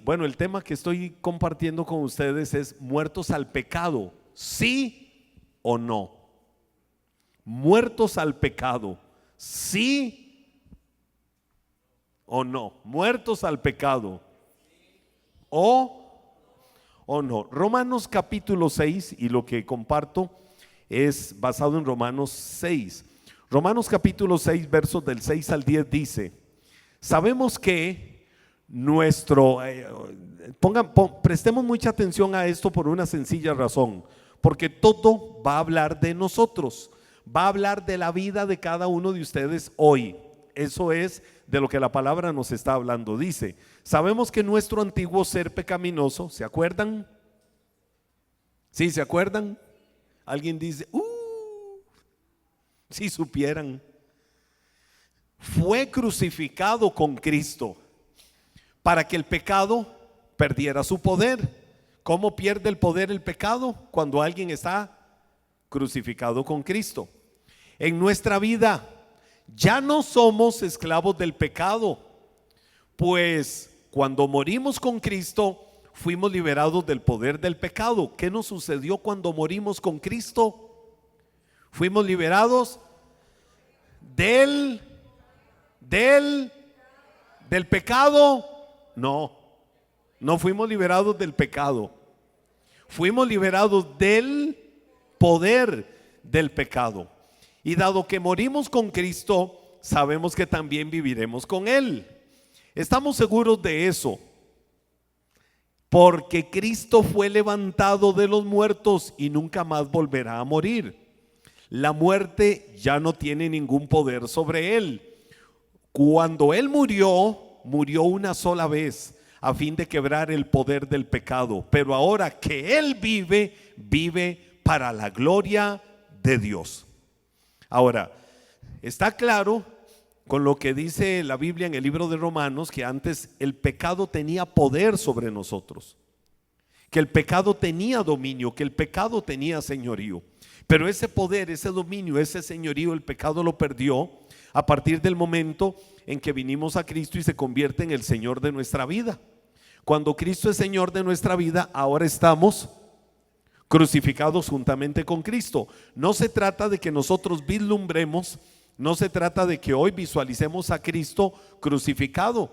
Bueno, el tema que estoy compartiendo con ustedes es muertos al pecado, ¿sí o no? Muertos al pecado, ¿sí o no? Muertos al pecado, o no. Romanos capítulo 6, y lo que comparto es basado en Romanos 6. Romanos capítulo 6, versos del 6 al 10 dice: sabemos que prestemos mucha atención a esto por una sencilla razón, porque todo va a hablar de nosotros, va a hablar de la vida de cada uno de ustedes hoy. Eso es de lo que la palabra nos está hablando. Dice: sabemos que nuestro antiguo ser pecaminoso, ¿se acuerdan? ¿Sí se acuerdan? Alguien dice, si supieran, fue crucificado con Cristo para que el pecado perdiera su poder. ¿Cómo pierde el poder el pecado? Cuando alguien está crucificado con Cristo. En nuestra vida ya no somos esclavos del pecado, pues cuando morimos con Cristo fuimos liberados del poder del pecado. ¿Qué nos sucedió cuando morimos con Cristo? Fuimos liberados del pecado. No fuimos liberados del pecado. Fuimos liberados del poder del pecado. Y dado que morimos con Cristo, sabemos que también viviremos con Él. Estamos seguros de eso, porque Cristo fue levantado de los muertos y nunca más volverá a morir. La muerte ya no tiene ningún poder sobre Él. Cuando Él murió una sola vez a fin de quebrar el poder del pecado, pero ahora que Él vive para la gloria de Dios. Ahora, está claro con lo que dice la Biblia en el libro de Romanos, que antes el pecado tenía poder sobre nosotros, que el pecado tenía dominio, que el pecado tenía señorío. Pero ese poder, ese dominio, ese señorío, el pecado lo perdió a partir del momento en que vinimos a Cristo y se convierte en el Señor de nuestra vida. Cuando Cristo es Señor de nuestra vida, ahora estamos crucificados juntamente con Cristo. No se trata de que nosotros vislumbremos, no se trata de que hoy visualicemos a Cristo crucificado,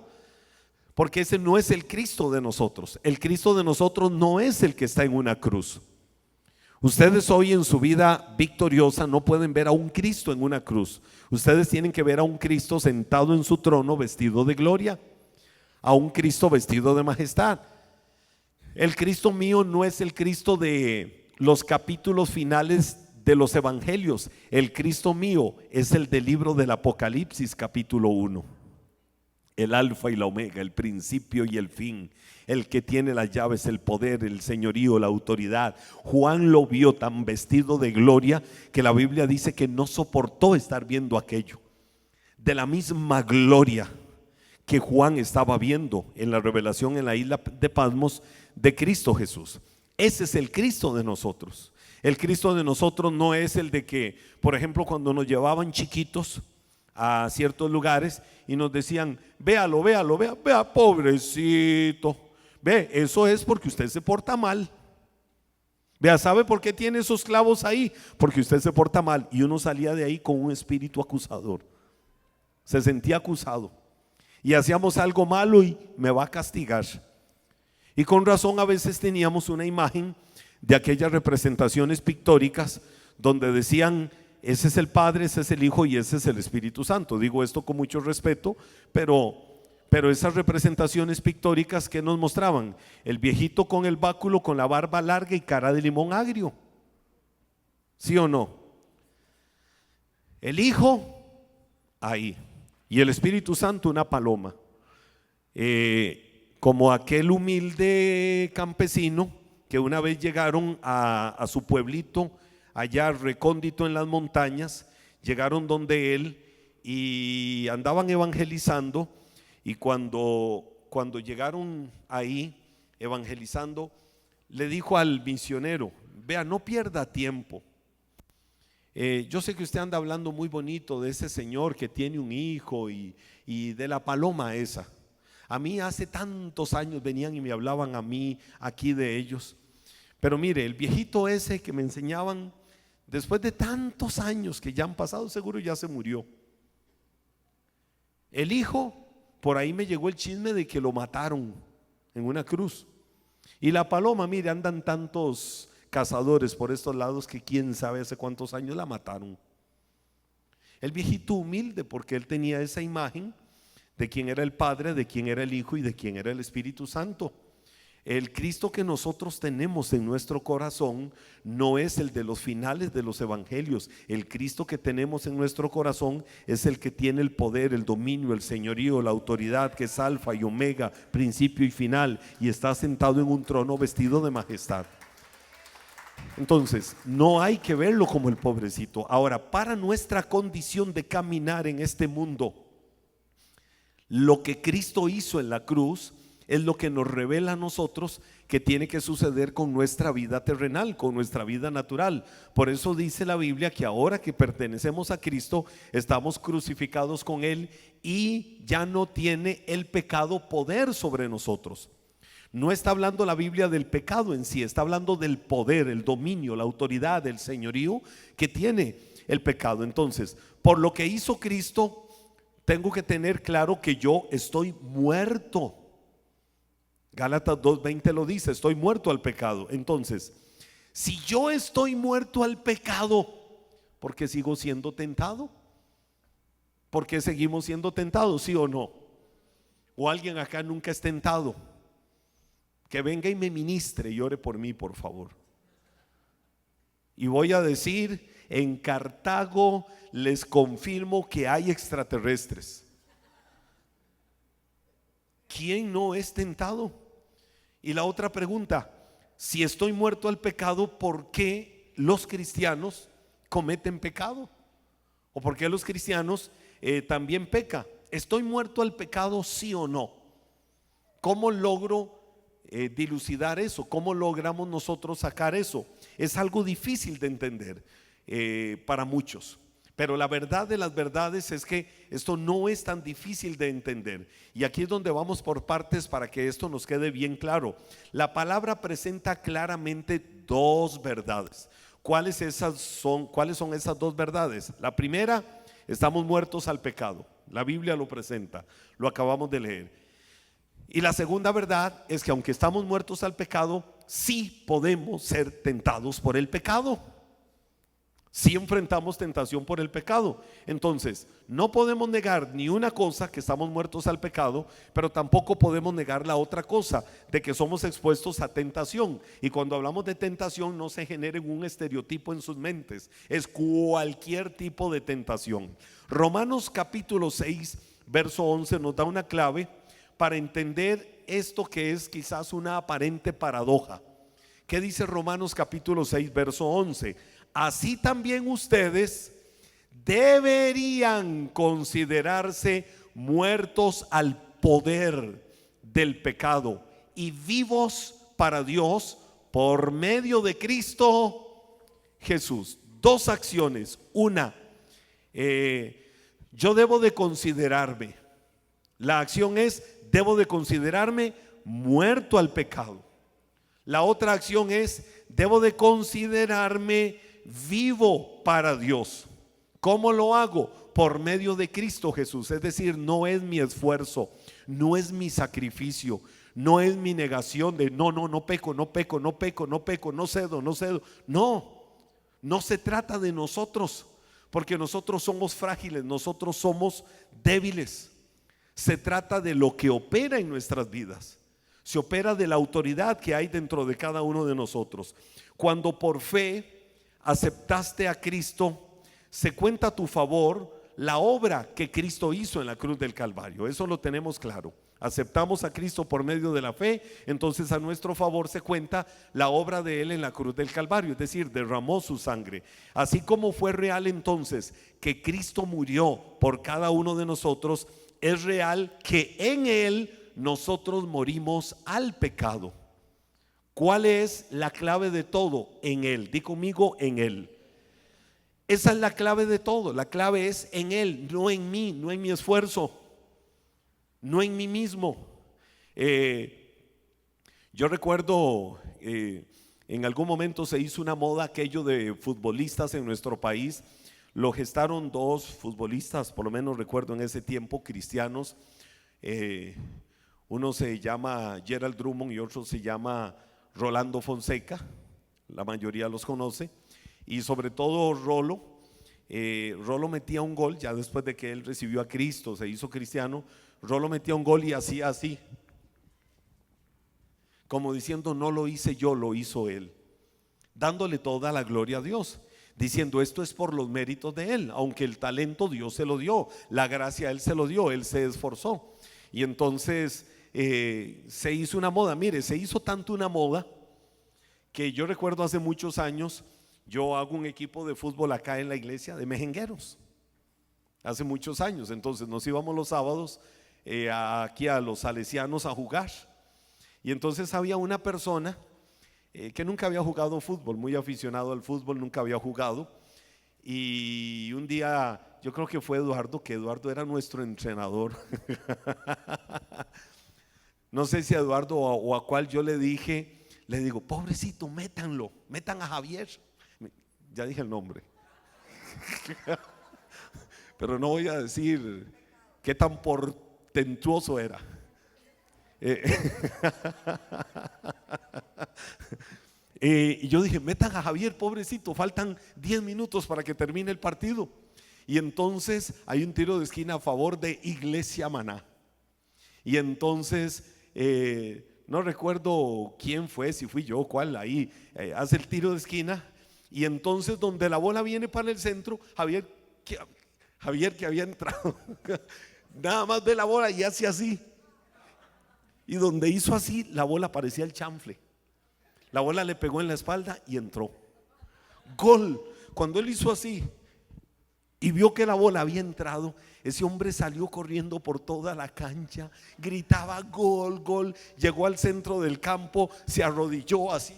porque ese no es el Cristo de nosotros. El Cristo de nosotros no es el que está en una cruz. Ustedes hoy en su vida victoriosa no pueden ver a un Cristo en una cruz. Ustedes tienen que ver a un Cristo sentado en su trono vestido de gloria, a un Cristo vestido de majestad. El Cristo mío no es el Cristo de los capítulos finales de los evangelios. El Cristo mío es el del libro del Apocalipsis capítulo 1. El alfa y la omega, el principio y el fin, el que tiene las llaves, el poder, el señorío, la autoridad. Juan lo vio tan vestido de gloria que la Biblia dice que no soportó estar viendo aquello. De la misma gloria que Juan estaba viendo en la revelación en la isla de Patmos de Cristo Jesús. Ese es el Cristo de nosotros. El Cristo de nosotros no es el de que, por ejemplo, cuando nos llevaban chiquitos a ciertos lugares y nos decían, vea, pobrecito, ve, eso es porque usted se porta mal. Vea, ¿sabe por qué tiene esos clavos ahí? Porque usted se porta mal. Y uno salía de ahí con un espíritu acusador, se sentía acusado y hacíamos algo malo y me va a castigar. Y con razón a veces teníamos una imagen de aquellas representaciones pictóricas donde decían, ese es el Padre, ese es el Hijo y ese es el Espíritu Santo. Digo esto con mucho respeto, pero esas representaciones pictóricas que nos mostraban, el viejito con el báculo, con la barba larga y cara de limón agrio, ¿sí o no? El Hijo ahí y el Espíritu Santo una paloma, como aquel humilde campesino que una vez llegaron a su pueblito allá recóndito en las montañas. Llegaron donde él y andaban evangelizando, y cuando llegaron ahí evangelizando, le dijo al misionero, vea, no pierda tiempo. Yo sé que usted anda hablando muy bonito de ese señor que tiene un hijo y de la paloma esa. A mí hace tantos años venían y me hablaban a mí aquí de ellos. Pero mire, el viejito ese que me enseñaban, después de tantos años que ya han pasado, seguro ya se murió. El hijo, por ahí me llegó el chisme de que lo mataron en una cruz. Y la paloma, mire, andan tantos cazadores por estos lados que quién sabe hace cuántos años la mataron. El viejito humilde, porque él tenía esa imagen de quién era el Padre, de quién era el Hijo y de quién era el Espíritu Santo. El Cristo que nosotros tenemos en nuestro corazón no es el de los finales de los evangelios. El Cristo que tenemos en nuestro corazón es el que tiene el poder, el dominio, el señorío, la autoridad, que es alfa y omega, principio y final, y está sentado en un trono vestido de majestad. Entonces, no hay que verlo como el pobrecito. Ahora, para nuestra condición de caminar en este mundo, lo que Cristo hizo en la cruz es lo que nos revela a nosotros que tiene que suceder con nuestra vida terrenal, con nuestra vida natural. Por eso dice la Biblia que ahora que pertenecemos a Cristo, estamos crucificados con Él y ya no tiene el pecado poder sobre nosotros. No está hablando la Biblia del pecado en sí, está hablando del poder, el dominio, la autoridad, el señorío que tiene el pecado. Entonces, por lo que hizo Cristo, tengo que tener claro que yo estoy muerto. Gálatas 2:20 lo dice, estoy muerto al pecado. Entonces, si yo estoy muerto al pecado, ¿por qué sigo siendo tentado? ¿Por qué seguimos siendo tentados? ¿Sí o no? ¿O alguien acá nunca es tentado? Que venga y me ministre y ore por mí, por favor. Y voy a decir, en Cartago les confirmo que hay extraterrestres. ¿Quién no es tentado? Y la otra pregunta, si estoy muerto al pecado, ¿por qué los cristianos cometen pecado? ¿O por qué los cristianos también pecan? ¿Estoy muerto al pecado, sí o no? ¿Cómo logro dilucidar eso? ¿Cómo logramos nosotros sacar eso? Es algo difícil de entender para muchos. Pero la verdad de las verdades es que esto no es tan difícil de entender. Y aquí es donde vamos por partes para que esto nos quede bien claro. La palabra presenta claramente dos verdades. ¿Cuáles son esas dos verdades? La primera, estamos muertos al pecado. La Biblia lo presenta, lo acabamos de leer. Y la segunda verdad es que aunque estamos muertos al pecado, sí podemos ser tentados por el pecado. Si enfrentamos tentación por el pecado. Entonces, no podemos negar ni una cosa, que estamos muertos al pecado, pero tampoco podemos negar la otra cosa, de que somos expuestos a tentación. Y cuando hablamos de tentación, no se genere un estereotipo en sus mentes, es cualquier tipo de tentación. Romanos capítulo 6, verso 11 nos da una clave para entender esto que es quizás una aparente paradoja. ¿Qué dice Romanos capítulo 6, verso 11? Así también ustedes deberían considerarse muertos al poder del pecado y vivos para Dios por medio de Cristo Jesús. Dos acciones. Una, yo debo de considerarme. La acción es, debo de considerarme muerto al pecado. La otra acción es, debo de considerarme vivo para Dios. ¿Cómo lo hago? Por medio de Cristo Jesús. Es decir, no es mi esfuerzo, no es mi sacrificio, no es mi negación de no peco, no cedo. No se trata de nosotros, porque nosotros somos frágiles, nosotros somos débiles. Se trata de lo que opera en nuestras vidas. Se opera de la autoridad que hay dentro de cada uno de nosotros. Cuando por fe aceptaste a Cristo, se cuenta a tu favor la obra que Cristo hizo en la cruz del Calvario. Eso lo tenemos claro. Aceptamos a Cristo por medio de la fe, entonces a nuestro favor se cuenta la obra de Él en la cruz del Calvario, es decir, derramó su sangre. Así como fue real entonces que Cristo murió por cada uno de nosotros, es real que en Él nosotros morimos al pecado. ¿Cuál es la clave de todo? En Él. Di conmigo, en Él. Esa es la clave de todo. La clave es en Él, no en mí, no en mi esfuerzo, no en mí mismo. Eh, yo recuerdo, en algún momento se hizo una moda aquello de futbolistas en nuestro país. Lo gestaron dos futbolistas, por lo menos recuerdo en ese tiempo, cristianos. Eh, Uno se llama Gerald Drummond y otro se llama Rolando Fonseca. La mayoría los conoce. Y sobre todo Rolo. Rolo metía un gol, ya después de que él recibió a Cristo, se hizo cristiano. Rolo metía un gol y hacía así, como diciendo: no lo hice yo, lo hizo él, dándole toda la gloria a Dios, diciendo: esto es por los méritos de él, aunque el talento Dios se lo dio, la gracia él se lo dio, él se esforzó. Y entonces se hizo una moda. Mire, se hizo tanto una moda que yo recuerdo hace muchos años, yo hago un equipo de fútbol acá en la iglesia de mejengueros, hace muchos años. Entonces nos íbamos los sábados aquí a los salesianos a jugar. Y entonces había una persona que nunca había jugado fútbol, muy aficionado al fútbol, nunca había jugado. Y un día, yo creo que fue Eduardo, que Eduardo era nuestro entrenador. No sé si a Eduardo o a cuál yo le digo: pobrecito, metan a Javier. Ya dije el nombre. Pero no voy a decir qué tan portentoso era. Y yo dije: metan a Javier, pobrecito, faltan 10 minutos para que termine el partido. Y entonces hay un tiro de esquina a favor de Iglesia Maná. Y entonces no recuerdo quién fue, si fui yo o cuál, ahí hace el tiro de esquina. Y entonces donde la bola viene para el centro, Javier que había entrado nada más ve la bola y hace así. Y donde hizo así, la bola parecía el chanfle. La bola le pegó en la espalda y entró. Gol. Cuando él hizo así y vio que la bola había entrado, ese hombre salió corriendo por toda la cancha, gritaba: gol, gol. Llegó al centro del campo, se arrodilló así.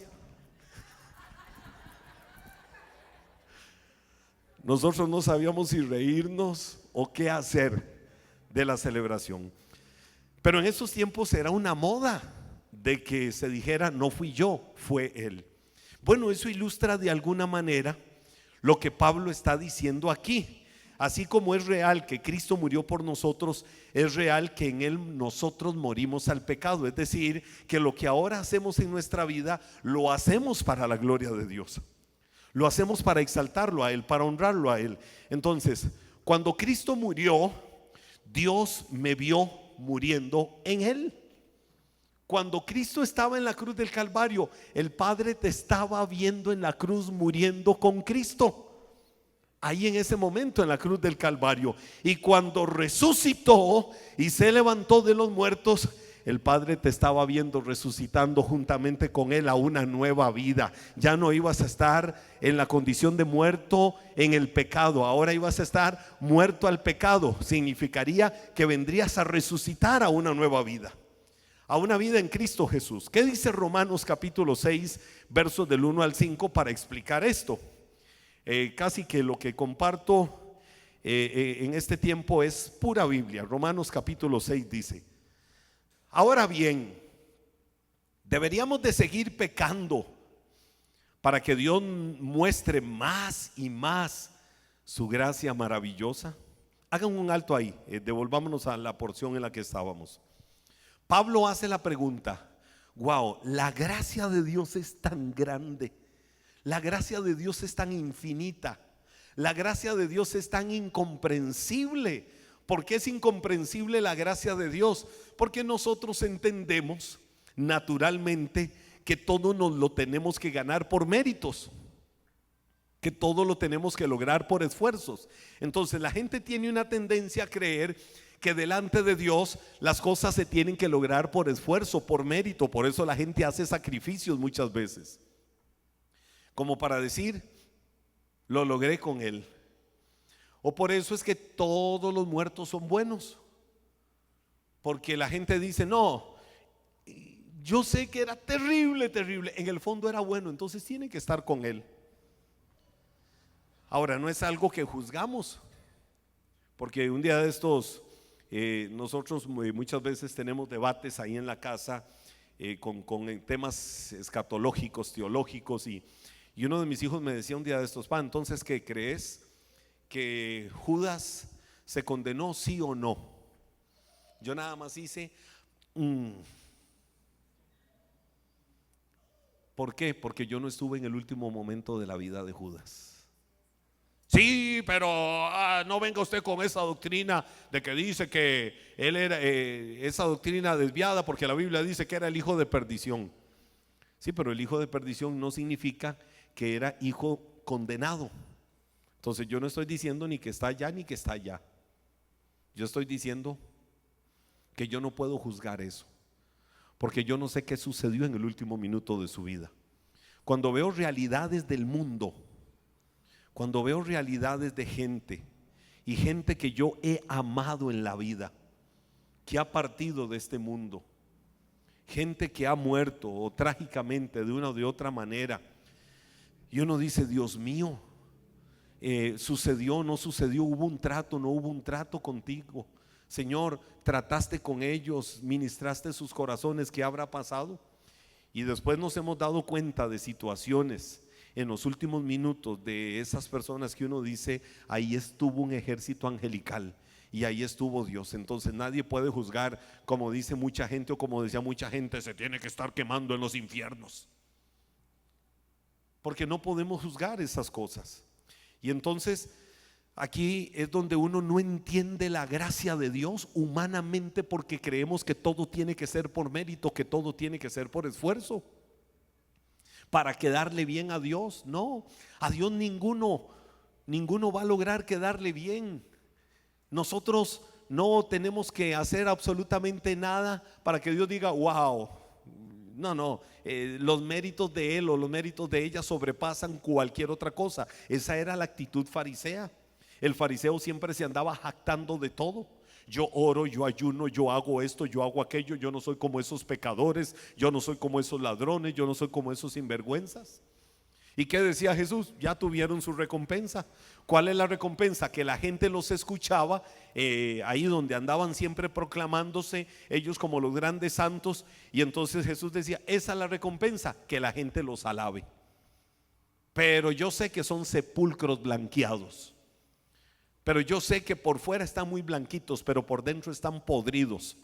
Nosotros no sabíamos si reírnos o qué hacer de la celebración. Pero en esos tiempos era una moda de que se dijera: no fui yo, fue él. Bueno, eso ilustra de alguna manera lo que Pablo está diciendo aquí. Así como es real que Cristo murió por nosotros, es real que en él nosotros morimos al pecado. Es decir, que lo que ahora hacemos en nuestra vida lo hacemos para la gloria de Dios. Lo hacemos para exaltarlo a él, para honrarlo a él. Entonces, cuando Cristo murió, Dios me vio muriendo en él. Cuando Cristo estaba en la cruz del Calvario, el Padre te estaba viendo en la cruz muriendo con Cristo. Ahí en ese momento en la cruz del Calvario. Y cuando resucitó y se levantó de los muertos, el Padre te estaba viendo resucitando juntamente con él a una nueva vida. Ya no ibas a estar en la condición de muerto en el pecado, ahora ibas a estar muerto al pecado. Significaría que vendrías a resucitar a una nueva vida, a una vida en Cristo Jesús. ¿Qué dice Romanos capítulo 6 versos del 1 al 5 para explicar esto? Casi que lo que comparto en este tiempo es pura Biblia. Romanos capítulo 6 dice: ahora bien, deberíamos de seguir pecando para que Dios muestre más y más su gracia maravillosa. Hagan un alto ahí, devolvámonos a la porción en la que estábamos. Pablo hace la pregunta: wow, la gracia de Dios es tan grande, la gracia de Dios es tan infinita, la gracia de Dios es tan incomprensible. ¿Por qué es incomprensible la gracia de Dios? Porque nosotros entendemos naturalmente que todo nos lo tenemos que ganar por méritos, que todo lo tenemos que lograr por esfuerzos. Entonces la gente tiene una tendencia a creer que delante de Dios las cosas se tienen que lograr por esfuerzo, por mérito. Por eso la gente hace sacrificios muchas veces, como para decir: lo logré con él. O por eso es que todos los muertos son buenos, porque la gente dice: no, yo sé que era terrible, terrible, en el fondo era bueno, entonces tiene que estar con él. Ahora, no es algo que juzgamos, porque un día de estos Nosotros muchas veces tenemos debates ahí en la casa con temas escatológicos, teológicos, y uno de mis hijos me decía un día de estos: entonces, ¿qué crees? ¿Que Judas se condenó, sí o no? Yo nada más hice ¿Por qué? Porque yo no estuve en el último momento de la vida de Judas. Sí, pero no venga usted con esa doctrina de que dice que él era esa doctrina desviada, porque la Biblia dice que era el hijo de perdición. Sí, pero el hijo de perdición no significa que era hijo condenado. Entonces yo no estoy diciendo ni que está allá ni que está allá. Yo estoy diciendo que yo no puedo juzgar eso, porque yo no sé qué sucedió en el último minuto de su vida. Cuando veo realidades del mundo, cuando veo realidades de gente, y gente que yo he amado en la vida, que ha partido de este mundo, gente que ha muerto o trágicamente de una o de otra manera, y uno dice: Dios mío, sucedió, no sucedió, hubo un trato, no hubo un trato contigo, Señor, trataste con ellos, ministraste sus corazones, ¿qué habrá pasado? Y después nos hemos dado cuenta de situaciones en los últimos minutos de esas personas que uno dice: ahí estuvo un ejército angelical y ahí estuvo Dios. Entonces nadie puede juzgar, como dice mucha gente, o como decía mucha gente, se tiene que estar quemando en los infiernos, porque no podemos juzgar esas cosas. Y entonces aquí es donde uno no entiende la gracia de Dios humanamente, porque creemos que todo tiene que ser por mérito, que todo tiene que ser por esfuerzo, para quedarle bien a Dios. No, a Dios ninguno va a lograr quedarle bien. Nosotros no tenemos que hacer absolutamente nada para que Dios diga: wow. No, los méritos de él o los méritos de ella sobrepasan cualquier otra cosa. Esa era la actitud farisea. El fariseo siempre se andaba jactando de todo. Yo oro, yo ayuno, yo hago esto, yo hago aquello. Yo no soy como esos pecadores, yo no soy como esos ladrones, yo no soy como esos sinvergüenzas. ¿Y qué decía Jesús? Ya tuvieron su recompensa. ¿Cuál es la recompensa? Que la gente los escuchaba ahí donde andaban siempre proclamándose ellos como los grandes santos. Y entonces Jesús decía: esa es la recompensa, que la gente los alabe. Pero yo sé que son sepulcros blanqueados, pero yo sé que por fuera están muy blanquitos, pero por dentro están podridos.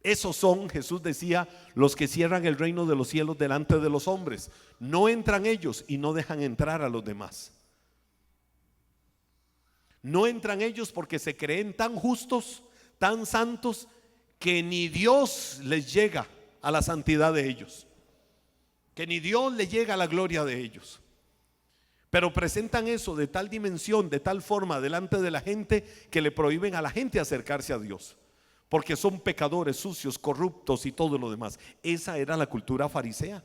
Esos son, Jesús decía, los que cierran el reino de los cielos delante de los hombres. No entran ellos y no dejan entrar a los demás. No entran ellos porque se creen tan justos, tan santos, que ni Dios les llega a la santidad de ellos, que ni Dios les llega a la gloria de ellos. Pero presentan eso de tal dimensión, de tal forma delante de la gente, que le prohíben a la gente acercarse a Dios, porque son pecadores, sucios, corruptos y todo lo demás. Esa era la cultura farisea.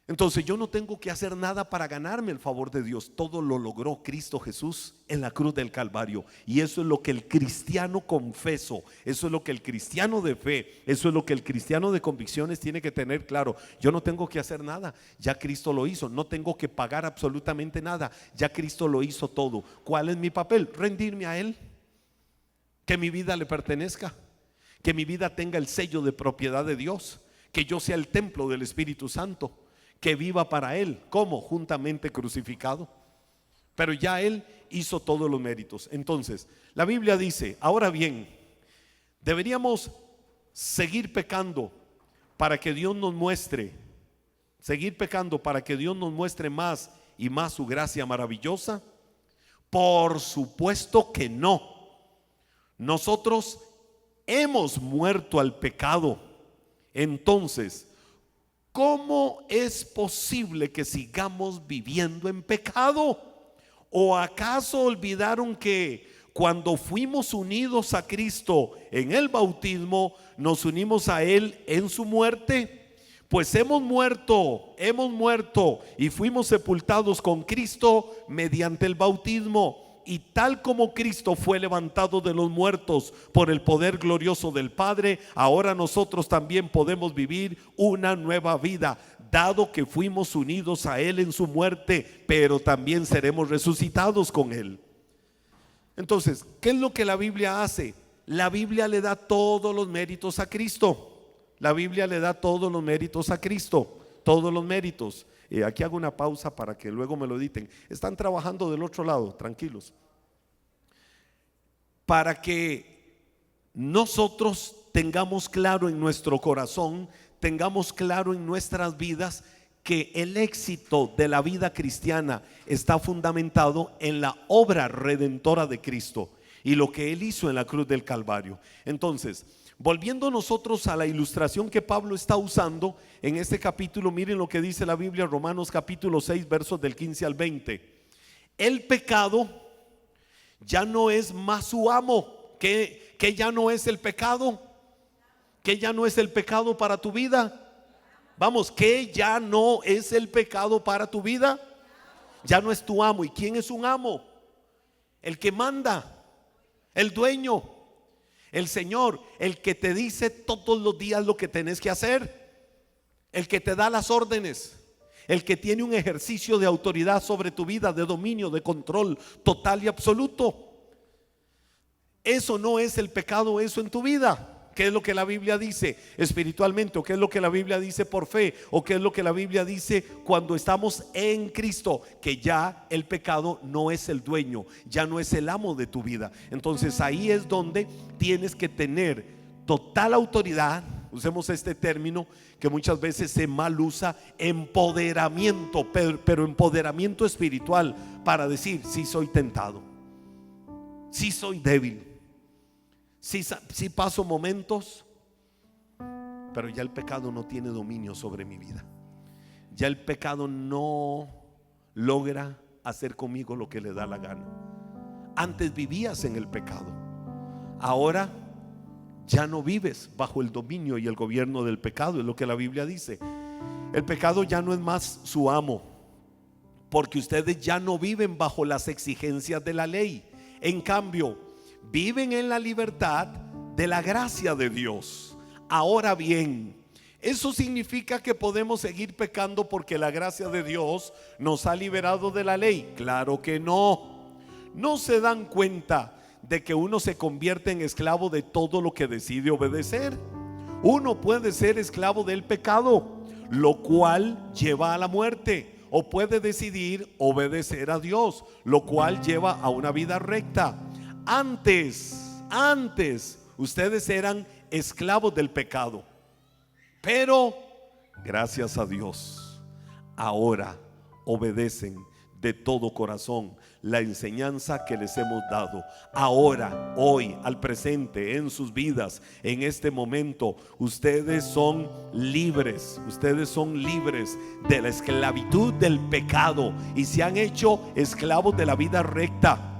Entonces yo no tengo que hacer nada para ganarme el favor de Dios. Todo lo logró Cristo Jesús en la cruz del Calvario. Y eso es lo que el cristiano confeso, eso es lo que el cristiano de fe, eso es lo que el cristiano de convicciones tiene que tener claro. Yo no tengo que hacer nada, ya Cristo lo hizo. No tengo que pagar absolutamente nada, ya Cristo lo hizo todo. ¿Cuál es mi papel? Rendirme a Él, que mi vida le pertenezca, que mi vida tenga el sello de propiedad de Dios, que yo sea el templo del Espíritu Santo, que viva para Él. ¿Cómo? Juntamente crucificado. Pero ya Él hizo todos los méritos. Entonces la Biblia dice: ahora bien, deberíamos seguir pecando para que Dios nos muestre, seguir pecando para que Dios nos muestre más y más su gracia maravillosa. Por supuesto que no. Nosotros hemos muerto al pecado. Entonces, ¿cómo es posible que sigamos viviendo en pecado? ¿O acaso olvidaron que cuando fuimos unidos a Cristo en el bautismo, nos unimos a Él en su muerte? Pues hemos muerto y fuimos sepultados con Cristo mediante el bautismo. Y tal como Cristo fue levantado de los muertos por el poder glorioso del Padre, ahora nosotros también podemos vivir una nueva vida, dado que fuimos unidos a Él en su muerte, pero también seremos resucitados con Él. Entonces, ¿qué es lo que la Biblia hace? La Biblia le da todos los méritos a Cristo. La Biblia le da todos los méritos a Cristo, todos los méritos. Aquí hago una pausa para que luego me lo editen. Están trabajando del otro lado, tranquilos. Para que nosotros tengamos claro en nuestro corazón, tengamos claro en nuestras vidas que el éxito de la vida cristiana está fundamentado en la obra redentora de Cristo y lo que Él hizo en la cruz del Calvario. Entonces, volviendo nosotros a la ilustración que Pablo está usando en este capítulo, miren lo que dice la Biblia, Romanos capítulo 6, versos del 15 al 20. El pecado ya no es más su amo. Que ya no es el pecado, que ya no es el pecado para tu vida. Vamos, que ya no es el pecado para tu vida. Ya no es tu amo. ¿Y quién es un amo? El que manda, el dueño, el Señor, el que te dice todos los días lo que tenés que hacer, el que te da las órdenes, el que tiene un ejercicio de autoridad sobre tu vida, de dominio, de control total y absoluto. Eso no es el pecado, eso en tu vida. ¿Qué es lo que la Biblia dice espiritualmente? ¿O qué es lo que la Biblia dice por fe? ¿O qué es lo que la Biblia dice cuando estamos en Cristo? Que ya el pecado no es el dueño, ya no es el amo de tu vida. Entonces ahí es donde tienes que tener total autoridad. Usemos este término que muchas veces se mal usa, empoderamiento, pero empoderamiento espiritual, para decir: sí soy tentado, sí soy débil, sí paso momentos, pero ya el pecado no tiene dominio sobre mi vida. Ya el pecado no logra hacer conmigo lo que le da la gana. Antes vivías en el pecado, ahora ya no vives bajo el dominio y el gobierno del pecado. Es lo que la Biblia dice. El pecado ya no es más su amo, porque ustedes ya no viven bajo las exigencias de la ley. En cambio, viven en la libertad de la gracia de Dios. Ahora bien, ¿eso significa que podemos seguir pecando porque la gracia de Dios nos ha liberado de la ley? Claro que no. ¿No se dan cuenta de que uno se convierte en esclavo de todo lo que decide obedecer? Uno puede ser esclavo del pecado, lo cual lleva a la muerte, o puede decidir obedecer a Dios, lo cual lleva a una vida recta. Antes ustedes eran esclavos del pecado, pero gracias a Dios ahora obedecen de todo corazón la enseñanza que les hemos dado. Ahora, hoy, al presente, en sus vidas, en este momento, ustedes son libres. Ustedes son libres de la esclavitud del pecado y se han hecho esclavos de la vida recta.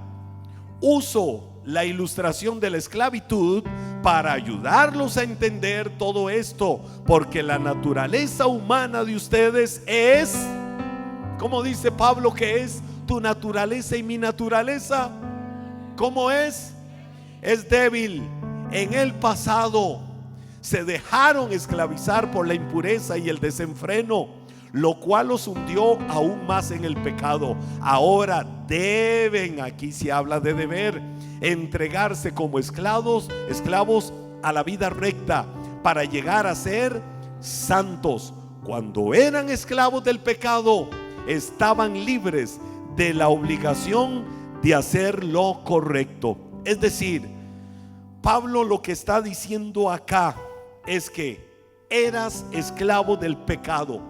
Uso la ilustración de la esclavitud para ayudarlos a entender todo esto, porque la naturaleza humana de ustedes es, como dice Pablo, que es tu naturaleza y mi naturaleza. ¿Cómo es? Es débil. En el pasado se dejaron esclavizar por la impureza y el desenfreno, lo cual los hundió aún más en el pecado. Ahora deben, aquí se habla de deber, entregarse como esclavos a la vida recta para llegar a ser santos. Cuando eran esclavos del pecado, estaban libres de la obligación de hacer lo correcto. Es decir, Pablo lo que está diciendo acá es que eras esclavo del pecado,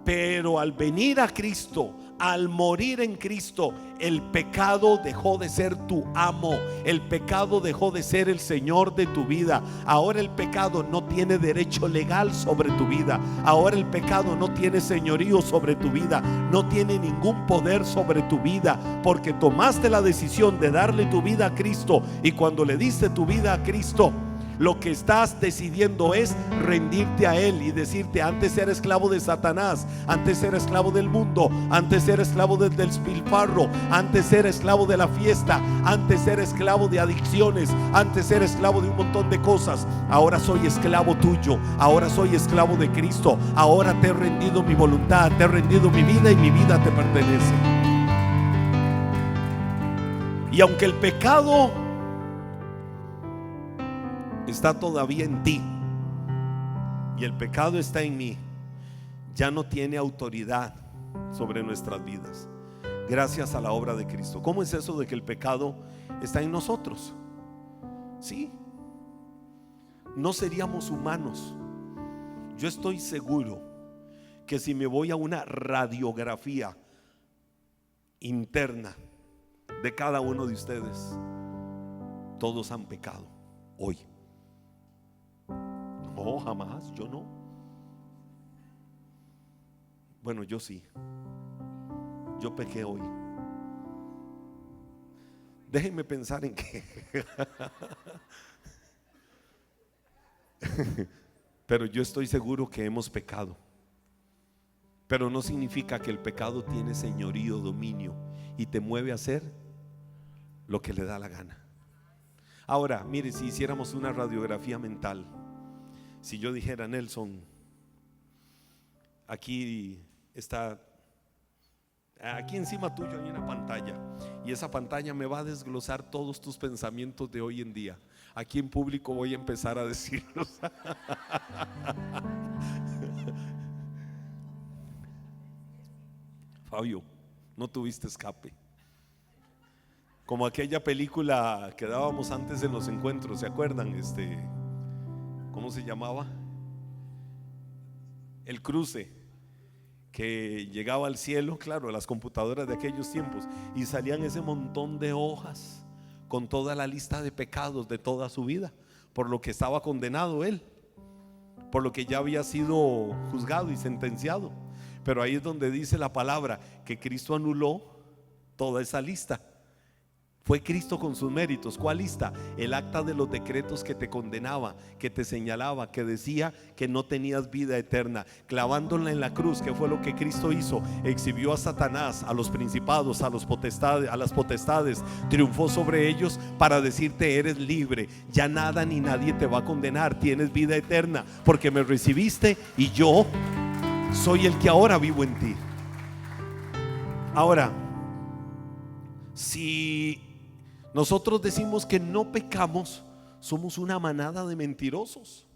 pero al venir a Cristo, al morir en Cristo, el pecado dejó de ser tu amo, el pecado dejó de ser el Señor de tu vida. Ahora el pecado no tiene derecho legal sobre tu vida. Ahora el pecado no tiene señorío sobre tu vida, no tiene ningún poder sobre tu vida, porque tomaste la decisión de darle tu vida a Cristo. Y cuando le diste tu vida a Cristo, lo que estás decidiendo es rendirte a Él y decirte: antes era esclavo de Satanás, antes era esclavo del mundo, antes era esclavo del despilfarro, antes era esclavo de la fiesta, antes era esclavo de adicciones, antes era esclavo de un montón de cosas. Ahora soy esclavo tuyo, ahora soy esclavo de Cristo. Ahora te he rendido mi voluntad, te he rendido mi vida y mi vida te pertenece. Y aunque el pecado está todavía en ti y el pecado está en mí, ya no tiene autoridad sobre nuestras vidas, gracias a la obra de Cristo. ¿Cómo es eso de que el pecado está en nosotros? Sí, no seríamos humanos. Yo estoy seguro que si me voy a una radiografía interna de cada uno de ustedes, todos han pecado hoy. No, jamás, yo no. Bueno, yo sí. Yo pequé hoy. Déjenme pensar en que pero yo estoy seguro que hemos pecado. Pero no significa que el pecado tiene señorío, dominio y te mueve a hacer lo que le da la gana. Ahora, mire, si hiciéramos una radiografía mental, si yo dijera: Nelson, aquí está, aquí encima tuyo hay una pantalla, y esa pantalla me va a desglosar todos tus pensamientos de hoy en día. Aquí en público voy a empezar a decirlos. Fabio, no tuviste escape. Como aquella película que dábamos antes en los encuentros, ¿se acuerdan? ¿Cómo se llamaba? El cruce, que llegaba al cielo, claro, las computadoras de aquellos tiempos, y salían ese montón de hojas con toda la lista de pecados de toda su vida, por lo que estaba condenado él, por lo que ya había sido juzgado y sentenciado. Pero ahí es donde dice la palabra que Cristo anuló toda esa lista. Fue Cristo con sus méritos. ¿Cuál lista? El acta de los decretos que te condenaba, que te señalaba, que decía que no tenías vida eterna. Clavándola en la cruz, que fue lo que Cristo hizo. Exhibió a Satanás, a los principados, a las potestades, triunfó sobre ellos para decirte: eres libre, ya nada ni nadie te va a condenar, tienes vida eterna, porque me recibiste y yo soy el que ahora vivo en ti. Ahora, si nosotros decimos que no pecamos, somos una manada de mentirosos.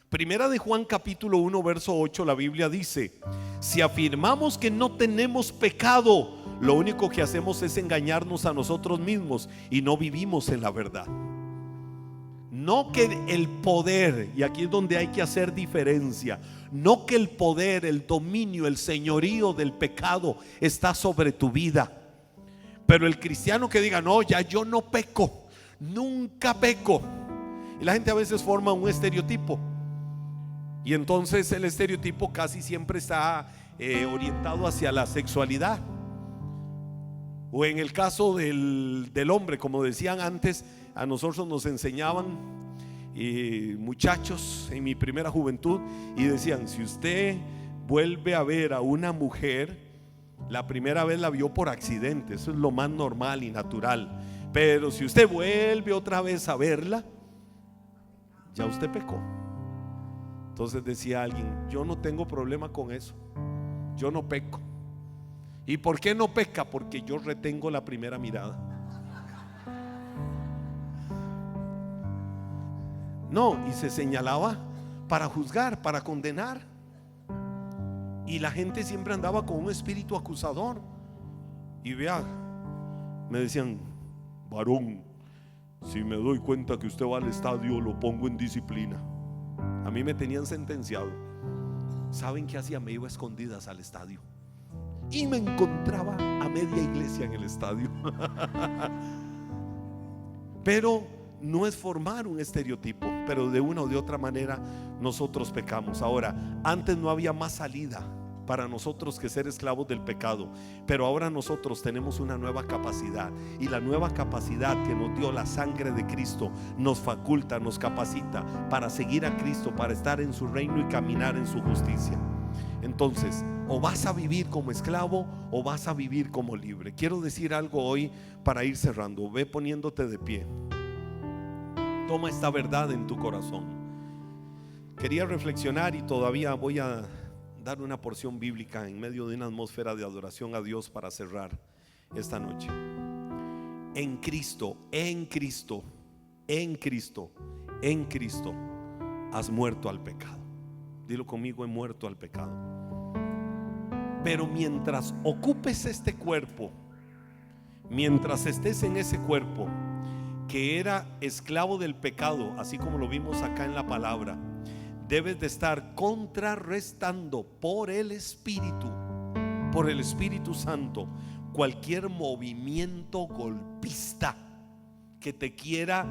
Primera de Juan capítulo 1 verso 8, la Biblia dice: si afirmamos que no tenemos pecado, lo único que hacemos es engañarnos a nosotros mismos y no vivimos en la verdad. No que el poder, y aquí es donde hay que hacer diferencia, no que el poder, el dominio, el señorío del pecado está sobre tu vida. Pero el cristiano que diga: no, ya yo no peco, nunca peco. Y la gente a veces forma un estereotipo, y entonces el estereotipo casi siempre está orientado hacia la sexualidad. O en el caso del hombre, como decían antes, a nosotros nos enseñaban muchachos en mi primera juventud, y decían: si usted vuelve a ver a una mujer, la primera vez la vio por accidente, eso es lo más normal y natural. Pero si usted vuelve otra vez a verla, ya usted pecó. Entonces decía alguien: yo no tengo problema con eso, yo no peco. ¿Y por qué no peca? Porque yo retengo la primera mirada. No, y se señalaba para juzgar, para condenar. Y la gente siempre andaba con un espíritu acusador. Y vea, me decían: varón, si me doy cuenta que usted va al estadio, lo pongo en disciplina. A mí me tenían sentenciado. ¿Saben qué hacía? Me iba a escondidas al estadio y me encontraba a media iglesia en el estadio. Pero no es formar un estereotipo, pero de una o de otra manera nosotros pecamos. Ahora, antes no había más salida para nosotros que ser esclavos del pecado, pero ahora nosotros tenemos una nueva capacidad, y la nueva capacidad que nos dio la sangre de Cristo nos faculta, nos capacita para seguir a Cristo, para estar en su reino y caminar en su justicia. Entonces, o vas a vivir como esclavo o vas a vivir como libre. Quiero decir algo hoy para ir cerrando. Ve poniéndote de pie. Toma esta verdad en tu corazón. Quería reflexionar y todavía voy a dar una porción bíblica en medio de una atmósfera de adoración a Dios para cerrar esta noche. en Cristo, en Cristo, en Cristo, en Cristo, has muerto al pecado. Dilo conmigo: he muerto al pecado. Pero mientras ocupes este cuerpo, mientras estés en ese cuerpo que era esclavo del pecado, así como lo vimos acá en la palabra, debes de estar contrarrestando por el Espíritu Santo, cualquier movimiento golpista que te quiera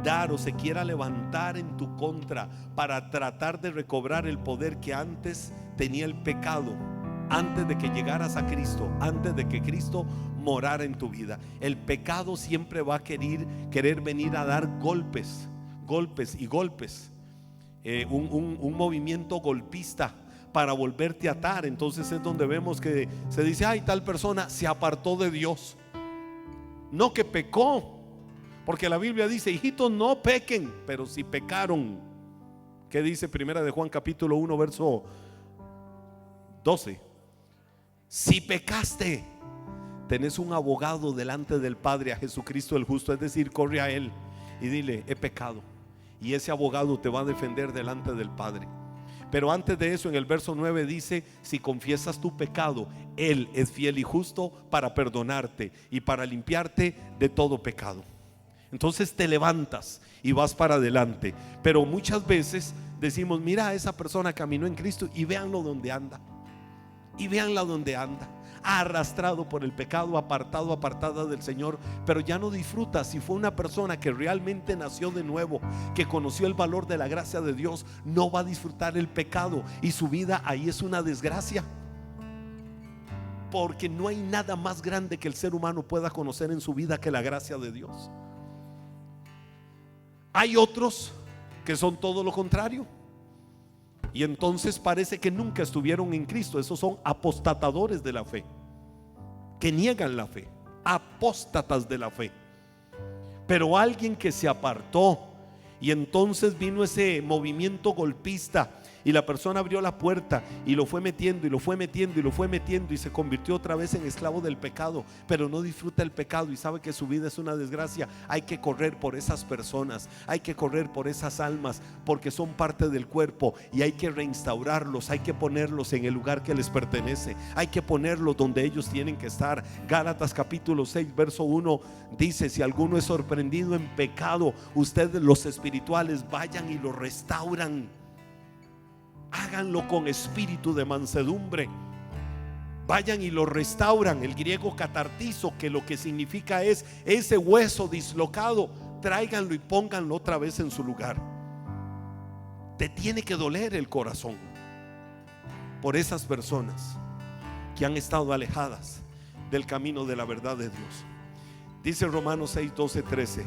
dar o se quiera levantar en tu contra para tratar de recobrar el poder que antes tenía el pecado, antes de que llegaras a Cristo, antes de que Cristo morara en tu vida. El pecado siempre va a querer venir a dar golpes y golpes, un movimiento golpista para volverte a atar. Entonces es donde vemos que se dice: ay, tal persona se apartó de Dios. No que pecó, porque la Biblia dice: hijitos, no pequen. Pero si pecaron, ¿qué dice Primera de Juan capítulo 1 verso 12? Si pecaste, tenés un abogado delante del Padre, a Jesucristo el justo. Es decir, corre a Él y dile: he pecado, y ese abogado te va a defender delante del Padre. Pero antes de eso, en el verso 9 dice: si confiesas tu pecado, Él es fiel y justo para perdonarte y para limpiarte de todo pecado. Entonces te levantas y vas para adelante. Pero muchas veces decimos: mira, esa persona caminó en Cristo y véanlo donde anda, y véanla donde anda, arrastrado por el pecado, apartada del Señor, pero ya no disfruta. Si fue una persona que realmente nació de nuevo, que conoció el valor de la gracia de Dios, no va a disfrutar el pecado, y su vida ahí es una desgracia, porque no hay nada más grande que el ser humano pueda conocer en su vida que la gracia de Dios. Hay otros que son todo lo contrario, y entonces parece que nunca estuvieron en Cristo. Esos son apostatadores de la fe, que niegan la fe, apóstatas de la fe. Pero alguien que se apartó, y entonces vino ese movimiento golpista, y la persona abrió la puerta y lo fue metiendo y lo fue metiendo y lo fue metiendo, y se convirtió otra vez en esclavo del pecado, pero no disfruta el pecado y sabe que su vida es una desgracia. Hay que correr por esas personas, hay que correr por esas almas, porque son parte del cuerpo, y hay que reinstaurarlos, hay que ponerlos en el lugar que les pertenece, hay que ponerlos donde ellos tienen que estar. Gálatas capítulo 6 verso 1 dice: si alguno es sorprendido en pecado, ustedes los espirituales vayan y lo restauran. Háganlo con espíritu de mansedumbre. Vayan y lo restauran. El griego catartizo, que lo que significa es ese hueso dislocado, tráiganlo y pónganlo otra vez en su lugar. Te tiene que doler el corazón por esas personas que han estado alejadas del camino de la verdad de Dios. Dice Romanos 6, 12, 13: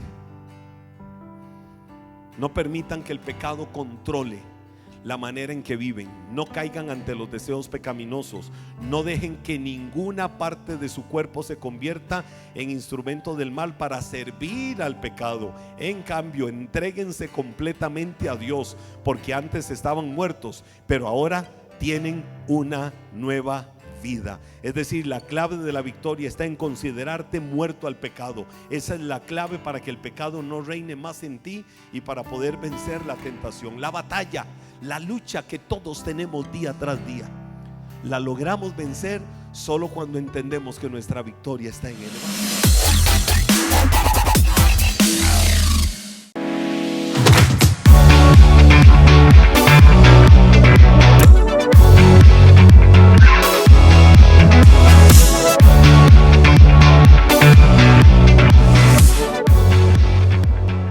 no permitan que el pecado controle la manera en que viven. No caigan ante los deseos pecaminosos. No dejen que ninguna parte de su cuerpo se convierta en instrumento del mal para servir al pecado. En cambio, entréguense completamente a Dios, porque antes estaban muertos, pero ahora tienen una nueva vida. Es decir, la clave de la victoria está en considerarte muerto al pecado. Esa es la clave para que el pecado no reine más en ti y para poder vencer la tentación. La batalla, la lucha que todos tenemos día tras día, la logramos vencer solo cuando entendemos que nuestra victoria está en Él.